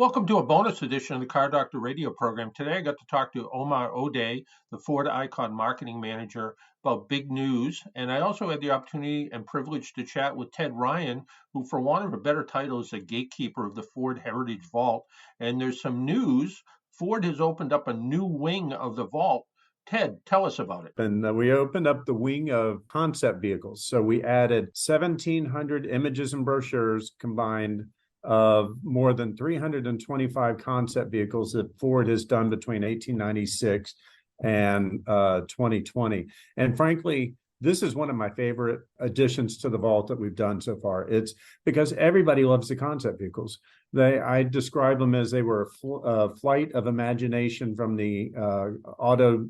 Welcome to a bonus edition of the Car Doctor radio program. Today I got to talk to Omar Odeh, the Ford Icon marketing manager, about big news. And I also had the opportunity and privilege to chat with Ted Ryan, who, for want of a better title, is a gatekeeper of the Ford Heritage Vault. And there's some news. Ford has opened up a new wing of the vault. Ted, tell us about it. And we opened up the wing of concept vehicles. So we added 1,700 images and brochures combined of more than 325 concept vehicles that Ford has done between 1896 and 2020. And frankly, this is one of my favorite additions to the vault that we've done so far. It's because everybody loves the concept vehicles. I describe them as they were a flight of imagination from the auto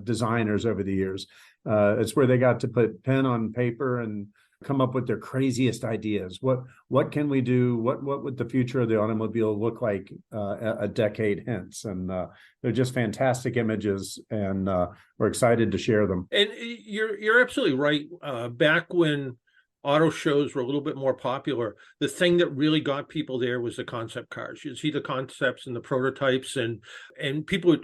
designers over the years. It's where they got to put pen on paper and come up with their craziest ideas. What can we do? What would the future of the automobile look like a decade hence? And they're just fantastic images, and we're excited to share them. And you're absolutely right. Back when auto shows were a little bit more popular, the thing that really got people there was the concept cars. You'd see the concepts and the prototypes, and people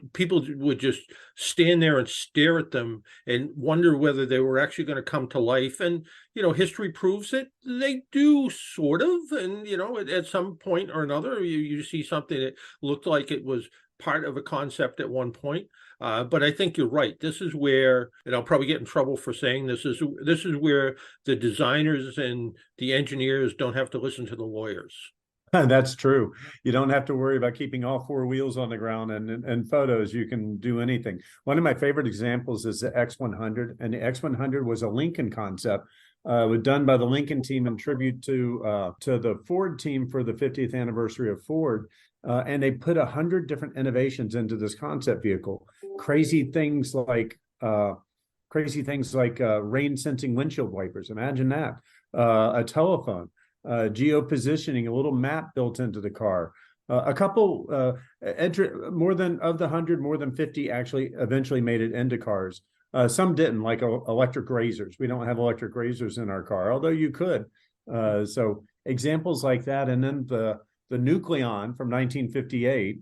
would just stand there and stare at them and wonder whether they were actually going to come to life. And history proves that they do, sort of. And at some point or another, you see something that looked like it was part of a concept at one point. But I think you're right. This is where, and I'll probably get in trouble for saying this is where the designers and the engineers don't have to listen to the lawyers. That's true. You don't have to worry about keeping all four wheels on the ground, and photos. You can do anything. One of my favorite examples is the X100, and the X100 was a Lincoln concept. Was done by the Lincoln team in tribute to the Ford team for the 50th anniversary of Ford. And they put 100 different innovations into this concept vehicle. Crazy things like rain sensing windshield wipers. Imagine that. A telephone, geo-positioning, a little map built into the car. A couple more than 50 actually eventually made it into cars. Some didn't, like electric razors. We don't have electric razors in our car, although you could. So examples like that. And then the Nucleon from 1958,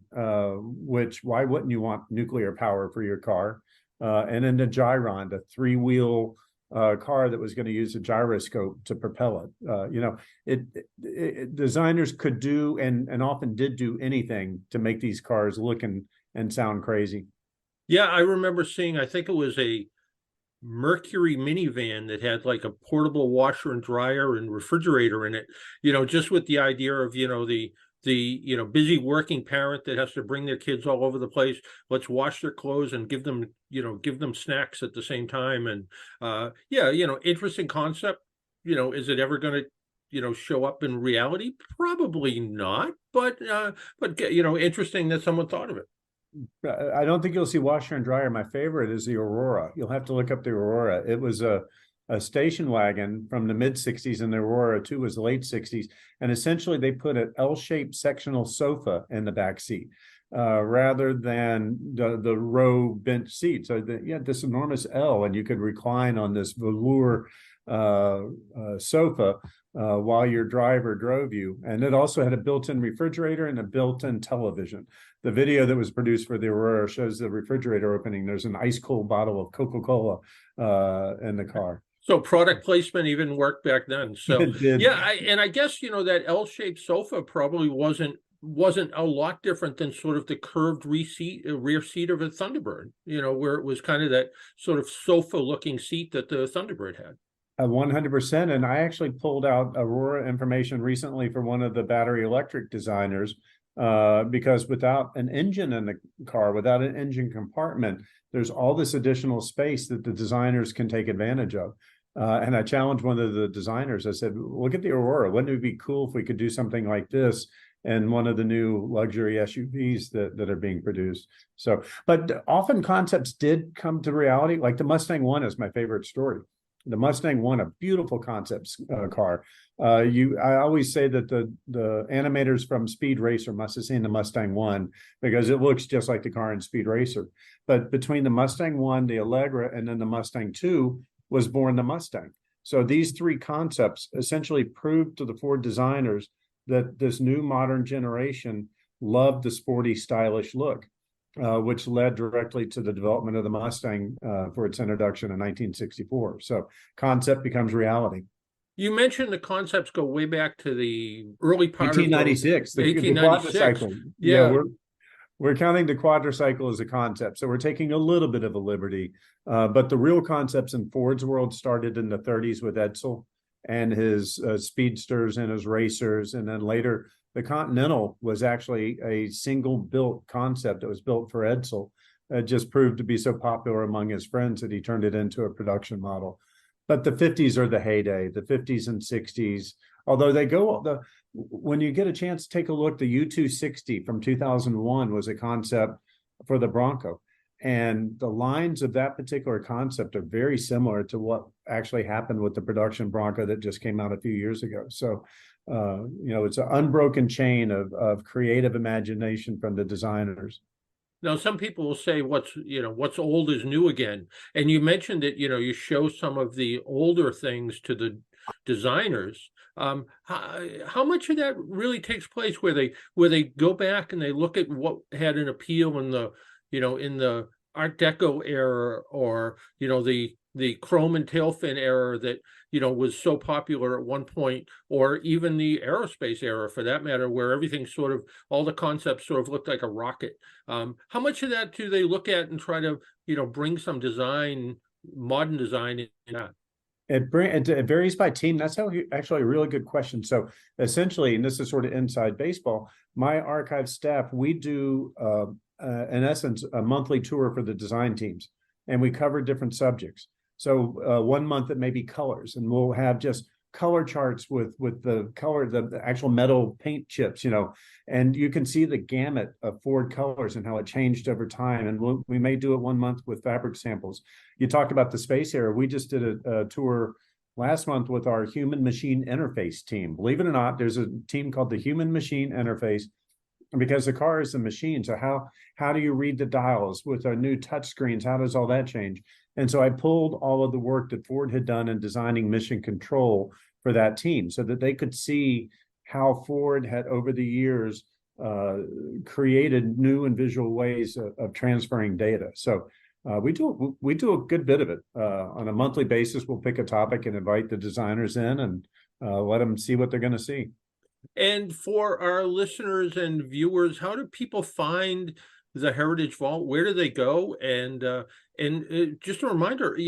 which, why wouldn't you want nuclear power for your car? And then the Gyron, the three-wheel car that was going to use a gyroscope to propel it. Designers could do and often did do anything to make these cars look and sound crazy. Yeah, I remember seeing, I think it was a Mercury minivan that had like a portable washer and dryer and refrigerator in it, just with the idea of, the busy working parent that has to bring their kids all over the place. Let's wash their clothes and give them snacks at the same time. And interesting concept. Is it ever going to show up in reality? Probably not, but interesting that someone thought of it. I don't think you'll see washer and dryer. My favorite is the Aurora. You'll have to look up the Aurora. It was a station wagon from the mid-60s, and the Aurora 2 was the late 60s. And essentially, they put an L-shaped sectional sofa in the back seat rather than the row bench seat. So you had this enormous L, and you could recline on this velour sofa while your driver drove you. And it also had a built-in refrigerator and a built-in television. The video that was produced for the Aurora shows the refrigerator opening. There's an ice cold bottle of Coca-Cola in the car. So product placement even worked back then. So I guess that L-shaped sofa probably wasn't a lot different than sort of the curved rear seat of a Thunderbird. Where it was kind of that sort of sofa-looking seat that the Thunderbird had. 100%. And I actually pulled out Aurora information recently for one of the battery electric designers, because without an engine in the car, without an engine compartment, there's all this additional space that the designers can take advantage of. And I challenged one of the designers. I said, look at the Aurora. Wouldn't it be cool if we could do something like this in one of the new luxury SUVs that are being produced? So, but often concepts did come to reality. Like the Mustang One is my favorite story. The Mustang One, a beautiful concept car. I always say that the animators from Speed Racer must have seen the Mustang One because it looks just like the car in Speed Racer. But between the Mustang One, the Allegra, and then the Mustang 2 was born the Mustang. So these three concepts essentially proved to the Ford designers that this new modern generation loved the sporty, stylish look, which led directly to the development of the Mustang for its introduction in 1964. So concept becomes reality. You mentioned the concepts go way back to the early part of the 1896, the 1896. quadricycle. Yeah, Yeah. we're counting the quadricycle as a concept, so we're taking a little bit of a liberty. But the real concepts in Ford's world started in the 30s with Edsel and his speedsters and his racers, and then later the Continental was actually a single built concept that was built for Edsel. It just proved to be so popular among his friends that he turned it into a production model. But the 50s are the heyday, the 50s and 60s. Although they go, when you get a chance to take a look, the U260 from 2001 was a concept for the Bronco. And the lines of that particular concept are very similar to what actually happened with the production Bronco that just came out a few years ago. So, it's an unbroken chain of creative imagination from the designers. Now, some people will say what's old is new again. And you mentioned that, you show some of the older things to the designers. How much of that really takes place where they go back and they look at what had an appeal in the Art Deco era, or, the chrome and tail fin era that, was so popular at one point, or even the aerospace era for that matter, where everything all the concepts sort of looked like a rocket. How much of that do they look at and try to, bring some modern design in that? It varies by team. That's actually a really good question. So essentially, and this is sort of inside baseball, my archive staff, we do, in essence, a monthly tour for the design teams, and we cover different subjects. So 1 month it may be colors, and we'll have just color charts with the color, the actual metal paint chips, and you can see the gamut of Ford colors and how it changed over time. And we may do it 1 month with fabric samples. You talked about the space era. We just did a tour last month with our human machine interface team. Believe it or not, there's a team called the human machine interface, because the car is a machine. So how do you read the dials with our new touch screens? How does all that change? And so I pulled all of the work that Ford had done in designing mission control for that team, so that they could see how Ford had over the years created new and visual ways of transferring data. So we do a good bit of it on a monthly basis. We'll pick a topic and invite the designers in and let them see what they're going to see. And for our listeners and viewers, how do people find the Heritage Vault? Where do they go? And just a reminder,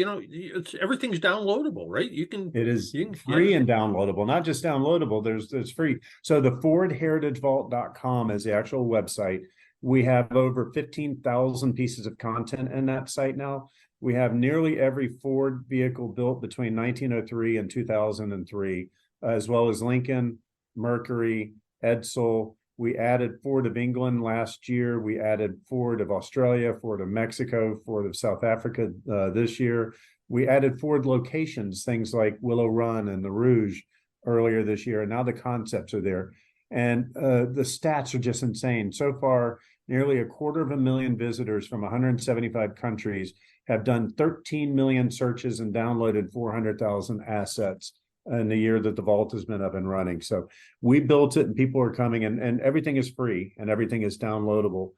everything's downloadable, right? It is free and downloadable, not just downloadable. There's free. So the FordHeritageVault.com is the actual website. We have over 15,000 pieces of content in that site now. We have nearly every Ford vehicle built between 1903 and 2003, as well as Lincoln, Mercury, Edsel. We added Ford of England last year. We added Ford of Australia, Ford of Mexico, Ford of South Africa this year. We added Ford locations, things like Willow Run and the Rouge earlier this year. And now the concepts are there. And the stats are just insane. So far, nearly 250,000 visitors from 175 countries have done 13 million searches and downloaded 400,000 assets in the year that the vault has been up and running. So we built it, and people are coming, and everything is free and everything is downloadable.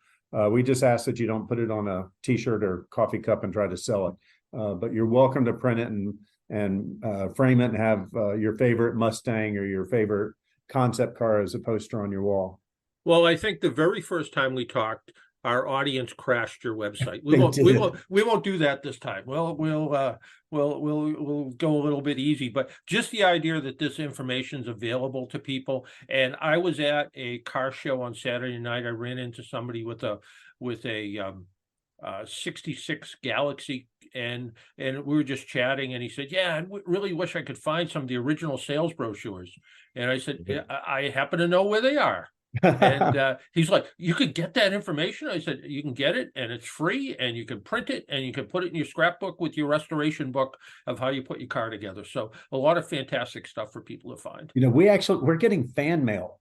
We just ask that you don't put it on a t-shirt or coffee cup and try to sell it. But you're welcome to print it and frame it and have your favorite Mustang or your favorite concept car as a poster on your wall. Well, I think the very first time we talked, our audience crashed your website. We won't do that this time. We'll go a little bit easy, but just the idea that this information is available to people. And I was at a car show on Saturday night. I ran into somebody with a 66 Galaxy, and we were just chatting, and he said, yeah, I really wish I could find some of the original sales brochures. And I said, yeah, I happen to know where they are. And he's like, you could get that information? I said, you can get it, and it's free, and you can print it, and you can put it in your scrapbook with your restoration book of how you put your car together. So a lot of fantastic stuff for people to find. We're getting fan mail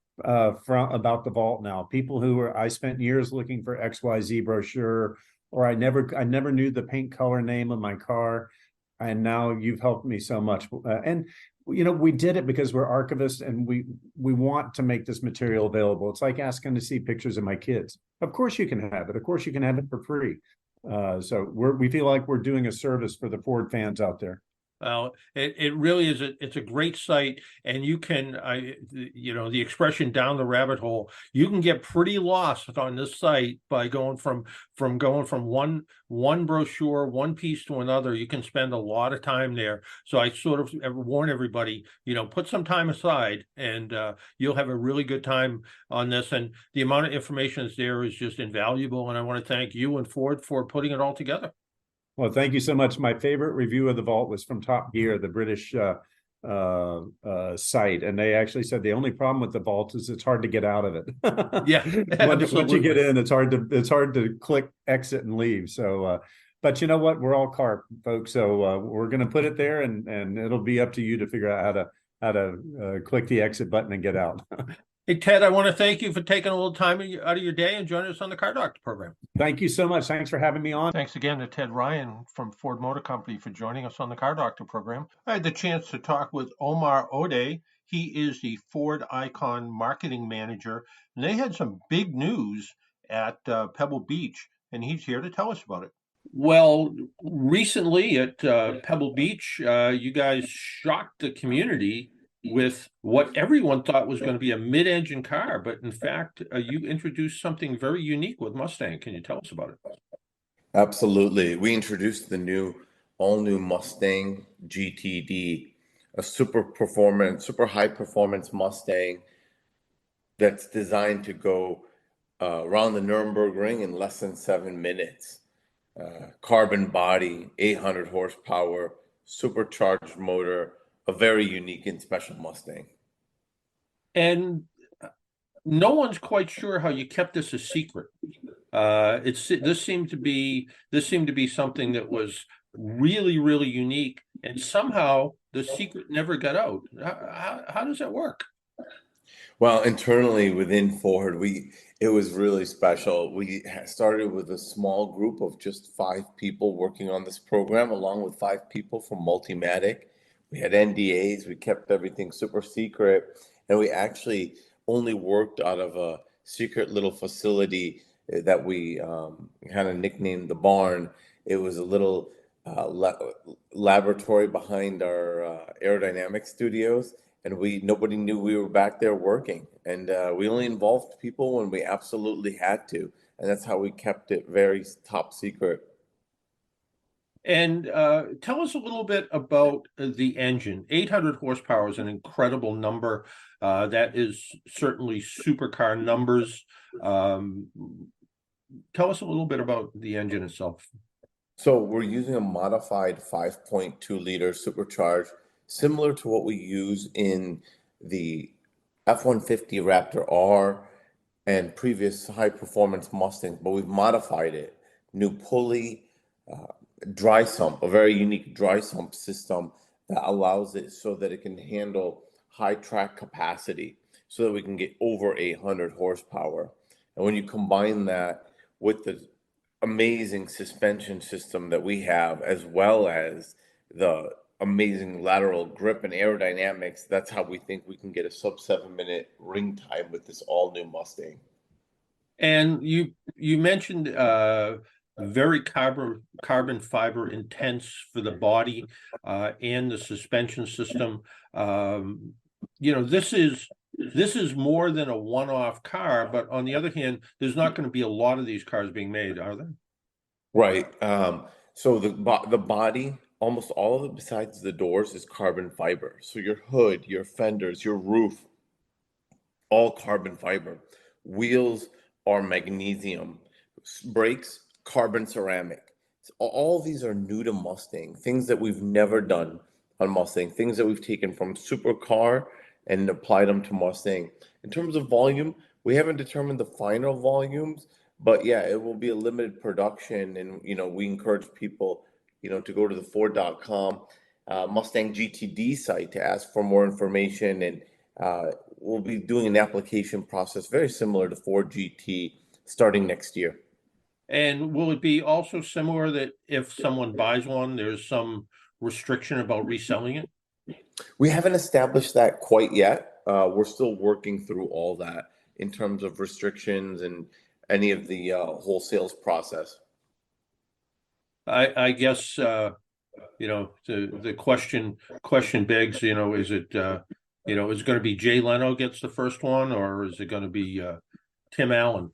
from about the vault now. People who I spent years looking for XYZ brochure, or I never knew the paint color name of my car, and now you've helped me so much. And we did it because we're archivists and we want to make this material available. It's like asking to see pictures of my kids. Of course you can have it. Of course you can have it for free. So we feel like we're doing a service for the Ford fans out there. It really is it's a great site, and you can the expression down the rabbit hole, you can get pretty lost on this site by going from one brochure, one piece to another. You can spend a lot of time there. So I sort of warn everybody, put some time aside, and you'll have a really good time on this. And the amount of information that's there is just invaluable. And I want to thank you and Ford for putting it all together. Well, thank you so much. My favorite review of the vault was from Top Gear, the British site, and they actually said the only problem with the vault is it's hard to get out of it. Yeah, once you get in, it's hard to click exit and leave. So, but you know what? We're all car folks, so we're going to put it there, and it'll be up to you to figure out how to click the exit button and get out. Hey, Ted, I want to thank you for taking a little time out of your day and joining us on the Car Doctor program. Thank you so much. Thanks for having me on. Thanks again to Ted Ryan from Ford Motor Company for joining us on the Car Doctor program. I had the chance to talk with Omar Odeh. He is the Ford Icon marketing manager, and they had some big news at Pebble Beach, and he's here to tell us about it. Well, recently at Pebble Beach, you guys shocked the community with what everyone thought was going to be a mid-engine car, but in fact, you introduced something very unique with Mustang. Can you tell us about it? Absolutely. We introduced the all-new Mustang GTD, a super high performance Mustang that's designed to go around the Nürburgring Ring in less than 7 minutes. Carbon body, 800 horsepower, supercharged motor, a very unique and special Mustang. And no one's quite sure how you kept this a secret. This seemed to be something that was really, really unique, and somehow the secret never got out. How does that work? Well, internally within Ford, it was really special. We started with a small group of just 5 people working on this program, along with 5 people from Multimatic. We had NDAs, we kept everything super secret, and we actually only worked out of a secret little facility that we kind of nicknamed the barn. It was a little laboratory behind our aerodynamics studios, and nobody knew we were back there working. And we only involved people when we absolutely had to, and that's how we kept it very top secret. And tell us a little bit about the engine. 800 horsepower is an incredible number. That is certainly supercar numbers. Tell us a little bit about the engine itself. So we're using a modified 5.2 liter supercharged, similar to what we use in the F-150 Raptor R and previous high performance Mustangs, but we've modified it. New pulley, dry sump, a very unique dry sump system that allows it so that it can handle high track capacity, so that we can get over 800 horsepower. And when you combine that with the amazing suspension system that we have, as well as the amazing lateral grip and aerodynamics, that's how we think we can get a sub 7-minute ring time with this all new Mustang. And you mentioned very carbon fiber intense for the body and the suspension system. This is more than a one-off car, but on the other hand, there's not going to be a lot of these cars being made, are there? Right. So the body, almost all of it besides the doors, is carbon fiber. So your hood, your fenders, your roof, all carbon fiber. Wheels are magnesium. Brakes, carbon ceramic. So all these are new to Mustang, things that we've never done on Mustang, things that we've taken from supercar and applied them to Mustang. In terms of volume, we haven't determined the final volumes, but yeah, it will be a limited production. And, we encourage people, to go to the Ford.com Mustang GTD site to ask for more information. And we'll be doing an application process very similar to Ford GT starting next year. And will it be also similar that if someone buys one, there's some restriction about reselling it? We haven't established that quite yet. We're still working through all that in terms of restrictions and any of the whole sales process. I guess the question begs, is it is it going to be Jay Leno gets the first one, or is it going to be Tim Allen?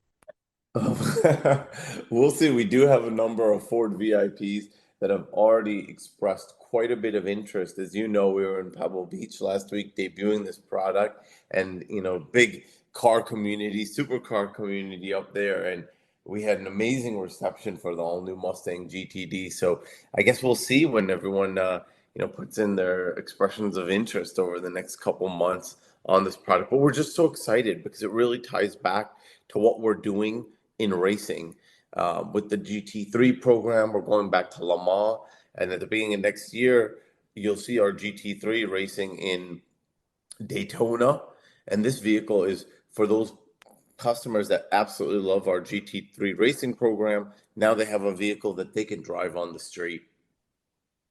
We'll see. We do have a number of Ford VIPs that have already expressed quite a bit of interest. As you know, we were in Pebble Beach last week debuting this product, and big car community, supercar community up there, and we had an amazing reception for the all-new Mustang GTD. So I guess we'll see when everyone puts in their expressions of interest over the next couple months on this product. But we're just so excited because it really ties back to what we're doing in racing. With the GT3 program, we're going back to Le Mans, and at the beginning of next year, you'll see our GT3 racing in Daytona. And this vehicle is for those customers that absolutely love our GT3 racing program. Now they have a vehicle that they can drive on the street.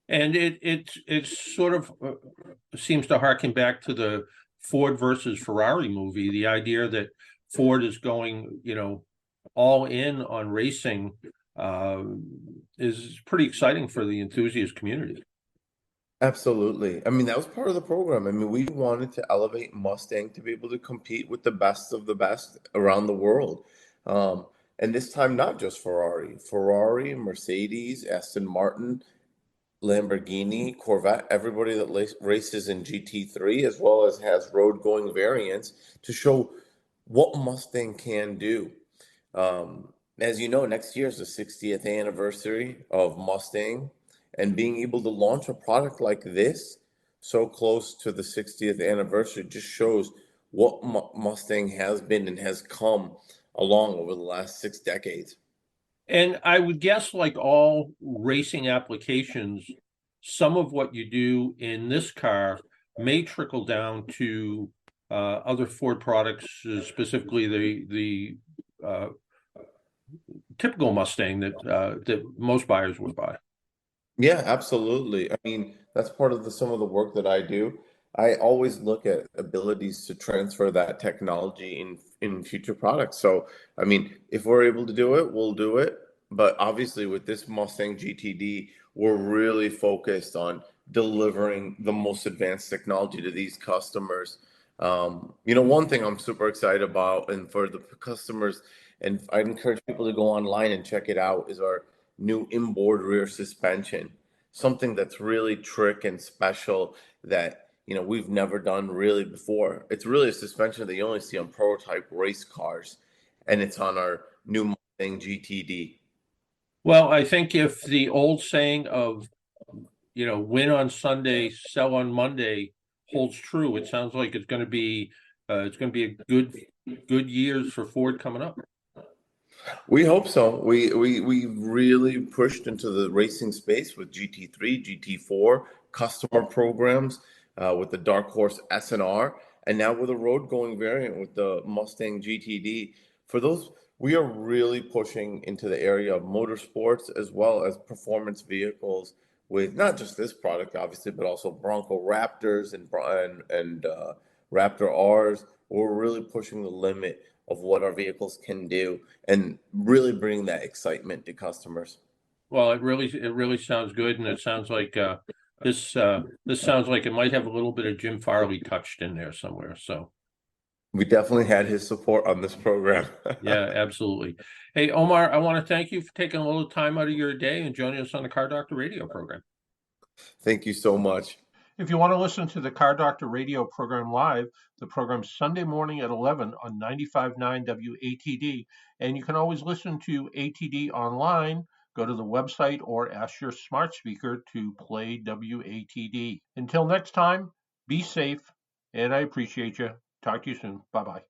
And it sort of seems to harken back to the Ford versus Ferrari movie, the idea that Ford is going, all in on racing is pretty exciting for the enthusiast community. Absolutely. I mean, that was part of the program. I mean, we wanted to elevate Mustang to be able to compete with the best of the best around the world. And this time, not just Ferrari, Mercedes, Aston Martin, Lamborghini, Corvette, everybody that races in GT3, as well as has road going variants to show what Mustang can do. As you know, next year is the 60th anniversary of Mustang, and being able to launch a product like this so close to the 60th anniversary just shows what Mustang has been and has come along over the last 6 decades. And I would guess, like all racing applications, some of what you do in this car may trickle down to other Ford products, specifically the typical Mustang that most buyers would buy. Yeah, absolutely. I mean, that's part of some of the work that I do. I always look at abilities to transfer that technology in future products. So, I mean, if we're able to do it, we'll do it. But obviously, with this Mustang GTD, we're really focused on delivering the most advanced technology to these customers. One thing I'm super excited about, and for the customers, and I'd encourage people to go online and check it out, is our new inboard rear suspension, something that's really trick and special that we've never done really before. It's really a suspension that you only see on prototype race cars, and it's on our new Mustang GTD. Well, I think if the old saying of win on Sunday, sell on Monday holds true, it sounds like it's going to be a good years for Ford coming up. We hope so. We really pushed into the racing space with GT3, GT4 customer programs, with the Dark Horse SNR, and now with a road going variant with the Mustang GTD. For those, we are really pushing into the area of motorsports as well as performance vehicles with not just this product, obviously, but also Bronco Raptors and Raptor R's. We're really pushing the limit of what our vehicles can do and really bring that excitement to customers. Well, it really sounds good, and it sounds like this sounds like it might have a little bit of Jim Farley touched in there somewhere. So We definitely had his support on this program. yeah, absolutely. Hey, Omar, I want to thank you for taking a little time out of your day and joining us on the Car Doctor Radio program. Thank you so much. If you want to listen to the Car Doctor Radio program live, the program's Sunday morning at 11 on 95.9 WATD. And you can always listen to ATD online. Go to the website or ask your smart speaker to play WATD. Until next time, be safe, and I appreciate you. Talk to you soon. Bye-bye.